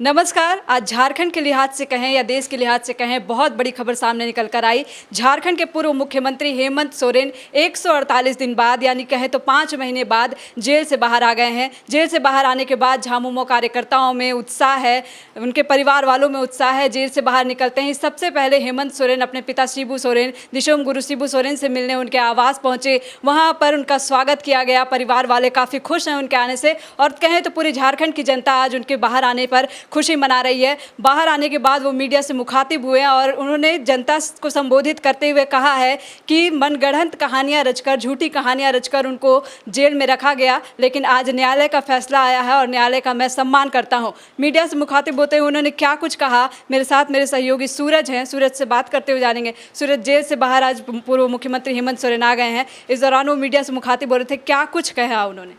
नमस्कार। आज झारखंड के लिहाज से कहें या देश के लिहाज से कहें, बहुत बड़ी खबर सामने निकल कर आई। झारखंड के पूर्व मुख्यमंत्री हेमंत सोरेन 148 दिन बाद, यानी कहें तो 5 महीने बाद जेल से बाहर आ गए हैं। जेल से बाहर आने के बाद झामुमो कार्यकर्ताओं में उत्साह है, उनके परिवार वालों में उत्साह है। जेल से बाहर निकलते ही सबसे पहले हेमंत सोरेन अपने पिता शिबू सोरेन, दिशोम गुरु शिबू सोरेन से मिलने उनके आवास पहुंचे। वहां पर उनका स्वागत किया गया। परिवार वाले काफ़ी खुश हैं उनके आने से, और कहें तो पूरी झारखंड की जनता आज उनके बाहर आने पर खुशी मना रही है। बाहर आने के बाद वो मीडिया से मुखातिब हुए और उन्होंने जनता को संबोधित करते हुए कहा है कि मनगढ़ंत कहानियां रचकर, झूठी कहानियां रचकर उनको जेल में रखा गया, लेकिन आज न्यायालय का फैसला आया है और न्यायालय का मैं सम्मान करता हूं। मीडिया से मुखातिब होते हुए उन्होंने क्या कुछ कहा, मेरे साथ मेरे सहयोगी सूरज हैं, सूरज से बात करते हुए जानेंगे। सूरज, जेल से बाहर आज पूर्व मुख्यमंत्री हेमंत सोरेन आ गए हैं। इस दौरान वो मीडिया से मुखातिब हो रहे थे, क्या कुछ कहा उन्होंने?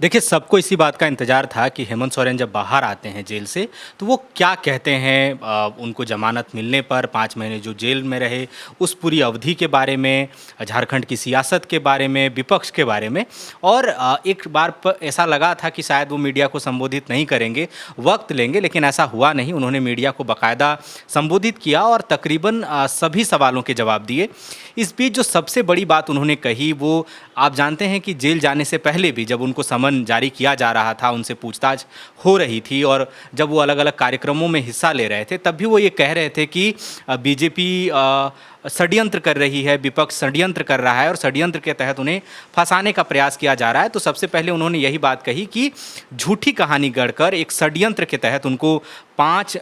देखिए, सबको इसी बात का इंतजार था कि हेमंत सोरेन जब बाहर आते हैं जेल से तो वो क्या कहते हैं। उनको जमानत मिलने पर 5 महीने जो जेल में रहे उस पूरी अवधि के बारे में, झारखंड की सियासत के बारे में, विपक्ष के बारे में। और एक बार ऐसा लगा था कि शायद वो मीडिया को संबोधित नहीं करेंगे, वक्त लेंगे, लेकिन ऐसा हुआ नहीं। उन्होंने मीडिया को बाकायदा संबोधित किया और तकरीबन सभी सवालों के जवाब दिए। इस बीच जो सबसे बड़ी बात उन्होंने कही, वो आप जानते हैं कि जेल जाने से पहले भी जब उनको समन जारी किया जा रहा था, उनसे पूछताछ हो रही थी और जब वो अलग अलग कार्यक्रमों में हिस्सा ले रहे थे, तब भी वो ये कह रहे थे कि बीजेपी षड्यंत्र कर रही है, विपक्ष षड्यंत्र कर रहा है और षड्यंत्र के तहत उन्हें फंसाने का प्रयास किया जा रहा है। तो सबसे पहले उन्होंने यही बात कही कि झूठी कहानी गढ़कर एक षड्यंत्र के तहत उनको 5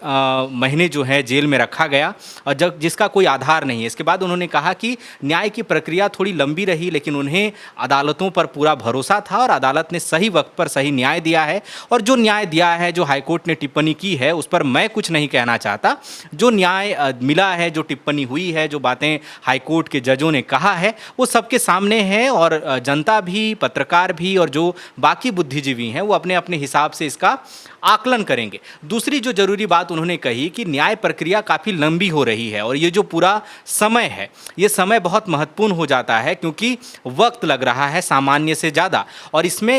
महीने जो है जेल में रखा गया, और जब जिसका कोई आधार नहीं है। इसके बाद उन्होंने कहा कि न्याय की प्रक्रिया थोड़ी लंबी रही, लेकिन उन्हें अदालतों पर पूरा भरोसा था और अदालत ने सही वक्त पर सही न्याय दिया है। और जो न्याय दिया है, जो हाईकोर्ट ने टिप्पणी की है, उस पर मैं कुछ नहीं कहना चाहता। जो न्याय मिला है, जो टिप्पणी हुई है, जो बातें हाईकोर्ट के जजों ने कहा है, वो सबके सामने है और जनता भी, पत्रकार भी और जो बाकी बुद्धिजीवी हैं वो अपने अपने हिसाब से इसका आकलन करेंगे। दूसरी जो जरूरी बात उन्होंने कही कि न्याय प्रक्रिया काफ़ी लंबी हो रही है और ये जो पूरा समय है, ये समय बहुत महत्वपूर्ण हो जाता है क्योंकि वक्त लग रहा है सामान्य से ज़्यादा। और इसमें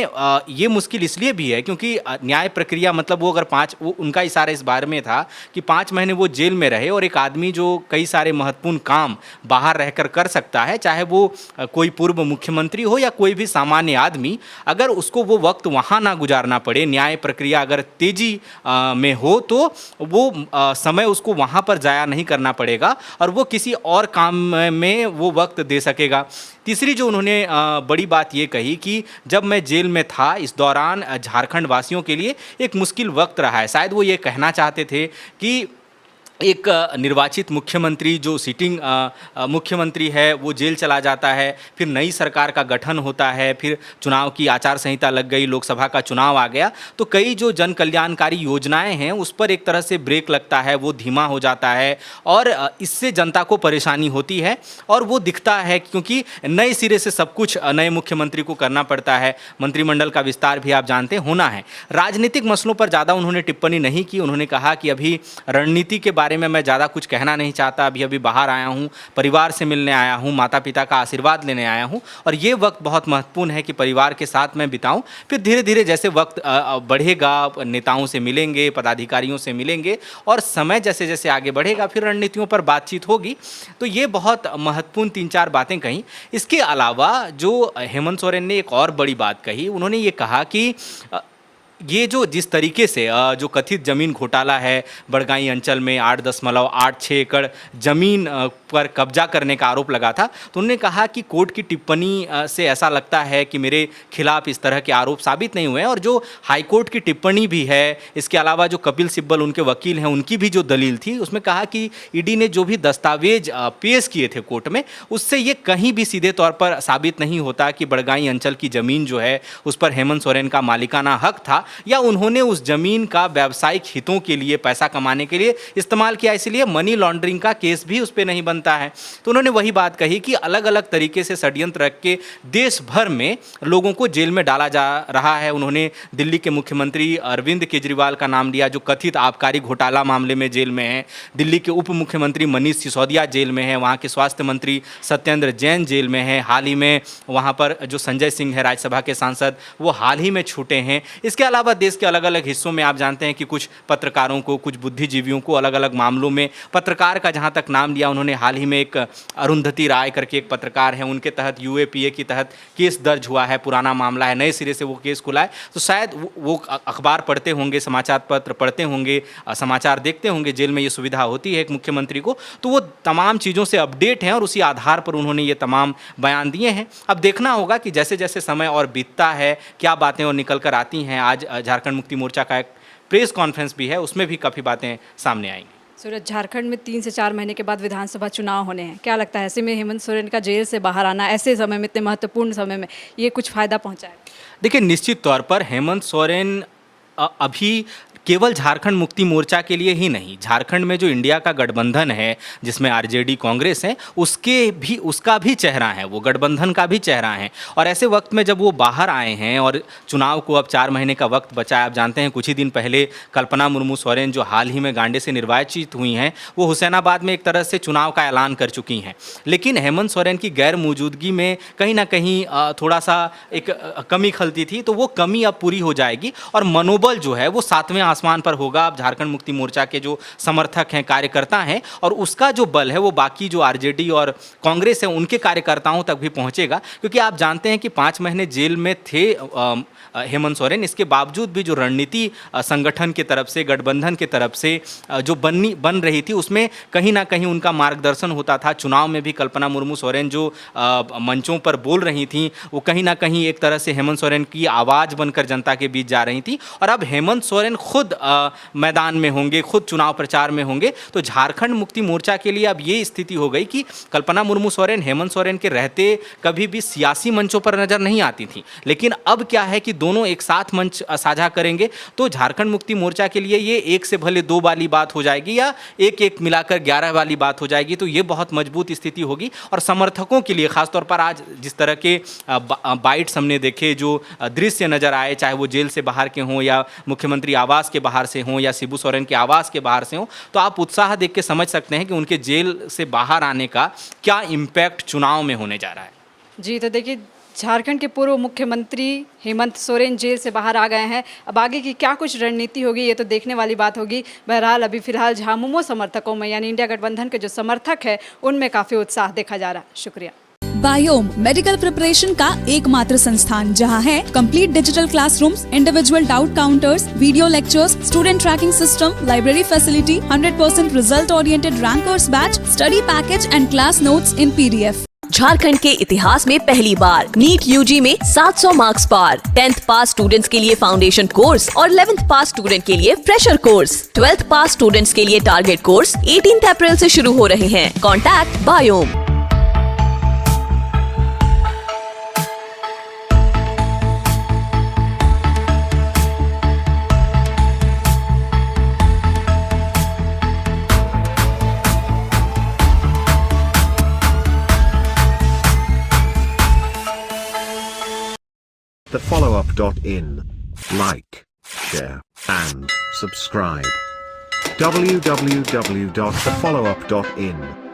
ये मुश्किल इसलिए भी है क्योंकि न्याय प्रक्रिया मतलब वो अगर उनका इशारा इस बारे में था कि 5 महीने वो जेल में रहे और एक आदमी जो कई सारे महत्वपूर्ण काम बाहर रहकर कर सकता है, चाहे वो कोई पूर्व मुख्यमंत्री हो या कोई भी सामान्य आदमी, अगर उसको वो वक्त वहाँ ना गुजारना पड़े, न्याय प्रक्रिया अगर तेजी में हो तो वो समय उसको वहाँ पर जाया नहीं करना पड़ेगा और वो किसी और काम में वो वक्त दे सकेगा। तीसरी जो उन्होंने बड़ी बात ये कही कि जब मैं जेल में था, इस दौरान झारखंड वासियों के लिए एक मुश्किल वक्त रहा है। शायद वो ये कहना चाहते थे कि एक निर्वाचित मुख्यमंत्री, जो सिटिंग मुख्यमंत्री है, वो जेल चला जाता है, फिर नई सरकार का गठन होता है, फिर चुनाव की आचार संहिता लग गई, लोकसभा का चुनाव आ गया, तो कई जो जन कल्याणकारी योजनाएं हैं उस पर एक तरह से ब्रेक लगता है, वो धीमा हो जाता है और इससे जनता को परेशानी होती है। और वो दिखता है क्योंकि नए सिरे से सब कुछ नए मुख्यमंत्री को करना पड़ता है। मंत्रिमंडल का विस्तार भी आप जानते हैं होना है। राजनीतिक मसलों पर ज़्यादा उन्होंने टिप्पणी नहीं की। उन्होंने कहा कि अभी रणनीति के बारे में मैं ज़्यादा कुछ कहना नहीं चाहता, अभी बाहर आया हूँ, परिवार से मिलने आया हूँ, माता पिता का आशीर्वाद लेने आया हूँ और ये वक्त बहुत महत्वपूर्ण है कि परिवार के साथ मैं बिताऊँ। फिर धीरे धीरे जैसे वक्त बढ़ेगा, नेताओं से मिलेंगे, पदाधिकारियों से मिलेंगे और समय जैसे जैसे आगे बढ़ेगा फिर रणनीतियों पर बातचीत होगी। तो ये बहुत महत्वपूर्ण 3-4 बातें कहीं। इसके अलावा जो हेमंत सोरेन ने एक और बड़ी बात कही, उन्होंने ये कहा कि ये जो जिस तरीके से जो कथित ज़मीन घोटाला है, बड़गाई अंचल में 8.86 एकड़ ज़मीन पर कब्जा करने का आरोप लगा था, तो उन्होंने कहा कि कोर्ट की टिप्पणी से ऐसा लगता है कि मेरे खिलाफ इस तरह के आरोप साबित नहीं हुए हैं। और जो हाईकोर्ट की टिप्पणी भी है, इसके अलावा जो कपिल सिब्बल उनके वकील हैं, उनकी भी जो दलील थी, उसमें कहा कि ईडी ने जो भी दस्तावेज पेश किए थे कोर्ट में, उससे ये कहीं भी सीधे तौर पर साबित नहीं होता कि बड़गाई अंचल की ज़मीन जो है उस पर हेमंत सोरेन का मालिकाना हक था या उन्होंने उस जमीन का व्यावसायिक हितों के लिए, पैसा कमाने के लिए इस्तेमाल किया, इसलिए मनी लॉन्ड्रिंग का केस भी उस पर नहीं बनता है। तो उन्होंने वही बात कही कि अलग अलग तरीके से षड्यंत्र रख के देश भर में लोगों को जेल में डाला जा रहा है। उन्होंने दिल्ली के मुख्यमंत्री अरविंद केजरीवाल का नाम लिया, जो कथित आबकारी घोटाला मामले में जेल में हैं। दिल्ली के उप मुख्यमंत्री मनीष सिसोदिया जेल में हैं। वहाँ के स्वास्थ्य मंत्री सत्येंद्र जैन जेल में हैं। हाल ही में वहाँ पर जो संजय सिंह है, राज्यसभा के सांसद, वो हाल ही में छूटे हैं। इसके अलावा अलावा देश के अलग अलग हिस्सों में आप जानते हैं कि कुछ पत्रकारों को, कुछ बुद्धिजीवियों को अलग अलग मामलों में, पत्रकार का जहाँ तक नाम लिया उन्होंने, हाल ही में एक अरुंधति राय करके एक पत्रकार है, उनके तहत यूएपीए के तहत केस दर्ज हुआ है, पुराना मामला है, नए सिरे से वो केस खुला है। तो शायद वो अखबार पढ़ते होंगे, समाचार पत्र पढ़ते होंगे, समाचार देखते होंगे, जेल में ये सुविधा होती है एक मुख्यमंत्री को, तो वो तमाम चीज़ों से अपडेट हैं और उसी आधार पर उन्होंने ये तमाम बयान दिए हैं। अब देखना होगा कि जैसे जैसे समय और बीतता है क्या बातें और निकल कर आती हैं। आज झारखंड मुक्ति मोर्चा का एक प्रेस कॉन्फ्रेंस भी है, उसमें भी काफ़ी बातें सामने आएंगी। सूरज, झारखंड में 3 से 4 महीने के बाद विधानसभा चुनाव होने हैं, क्या लगता है ऐसे में हेमंत सोरेन का जेल से बाहर आना ऐसे समय में, इतने महत्वपूर्ण समय में, ये कुछ फ़ायदा पहुंचाएगा? देखिए, निश्चित तौर पर हेमंत सोरेन अभी केवल झारखंड मुक्ति मोर्चा के लिए ही नहीं, झारखंड में जो इंडिया का गठबंधन है जिसमें आरजेडी कांग्रेस है, उसका भी चेहरा है, वो गठबंधन का भी चेहरा है। और ऐसे वक्त में जब वो बाहर आए हैं और चुनाव को अब 4 महीने का वक्त बचा है, आप जानते हैं कुछ ही दिन पहले कल्पना मुर्मू सोरेन जो हाल ही में गांडे से निर्वाचित हुई हैं, वो हुसैनाबाद में एक तरह से चुनाव का ऐलान कर चुकी हैं। लेकिन हेमंत सोरेन की गैर मौजूदगी में कहीं ना कहीं थोड़ा सा एक कमी खलती थी, तो वो कमी अब पूरी हो जाएगी और मनोबल जो है वो 7वें आसमान पर होगा। अब झारखंड मुक्ति मोर्चा के जो समर्थक हैं, कार्यकर्ता हैं, और उसका जो बल है वो बाकी जो आरजेडी और कांग्रेस है उनके कार्यकर्ताओं तक भी पहुंचेगा। क्योंकि आप जानते हैं कि 5 महीने जेल में थे हेमंत सोरेन, इसके बावजूद भी जो रणनीति संगठन की तरफ से, गठबंधन की तरफ से जो बन रही थी, उसमें कहीं ना कहीं उनका मार्गदर्शन होता था। चुनाव में भी कल्पना मुर्मू सोरेन जो मंचों पर बोल रही थी, वो कहीं ना कहीं एक तरह से हेमंत सोरेन की आवाज़ बनकर जनता के बीच जा रही थी। और अब हेमंत सोरेन खुद मैदान में होंगे, खुद चुनाव प्रचार में होंगे, तो झारखंड मुक्ति मोर्चा के लिए अब ये स्थिति हो गई कि कल्पना मुर्मू सोरेन हेमंत सोरेन के रहते कभी भी सियासी मंचों पर नज़र नहीं आती थी, लेकिन अब क्या है कि दोनों एक साथ मंच साझा करेंगे, तो झारखंड मुक्ति मोर्चा के लिए ये 1 से भले 2 वाली बात हो जाएगी या 1-1 मिलाकर 11 वाली बात हो जाएगी, तो ये बहुत मजबूत स्थिति होगी। और समर्थकों के लिए खासतौर पर आज जिस तरह के बाइट्स हमने देखे, जो दृश्य नजर आए, चाहे वो जेल से बाहर के हों या मुख्यमंत्री आवास के बाहर से हों या शिबू सोरेन के आवास के बाहर से हों, तो आप उत्साह देख के समझ सकते हैं कि उनके जेल से बाहर आने का क्या इम्पैक्ट चुनाव में होने जा रहा है। जी, तो देखिए, झारखंड के पूर्व मुख्यमंत्री हेमंत सोरेन जेल से बाहर आ गए हैं। अब आगे की क्या कुछ रणनीति होगी, ये तो देखने वाली बात होगी। बहरहाल अभी फिलहाल झामुमो समर्थकों में, यानी इंडिया गठबंधन के जो समर्थक है, उनमें काफ़ी उत्साह देखा जा रहा है। शुक्रिया। बायोम मेडिकल प्रिपरेशन का एकमात्र संस्थान जहां है complete digital classrooms, individual doubt counters, video lectures, student tracking system, library facility, 100% result oriented rankers batch, study package and class notes in PDF। Jharkhand के इतिहास में पहली बार नीट यूजी में 700 मार्क्स पार। 10th पास स्टूडेंट्स के लिए फाउंडेशन कोर्स और 11th पास student के लिए फ्रेशर कोर्स। 12th पास स्टूडेंट्स के लिए टारगेट कोर्स 18 अप्रैल से शुरू हो रहे हैं। Contact biome. thefollowup.in. Like, share, and subscribe. www.thefollowup.in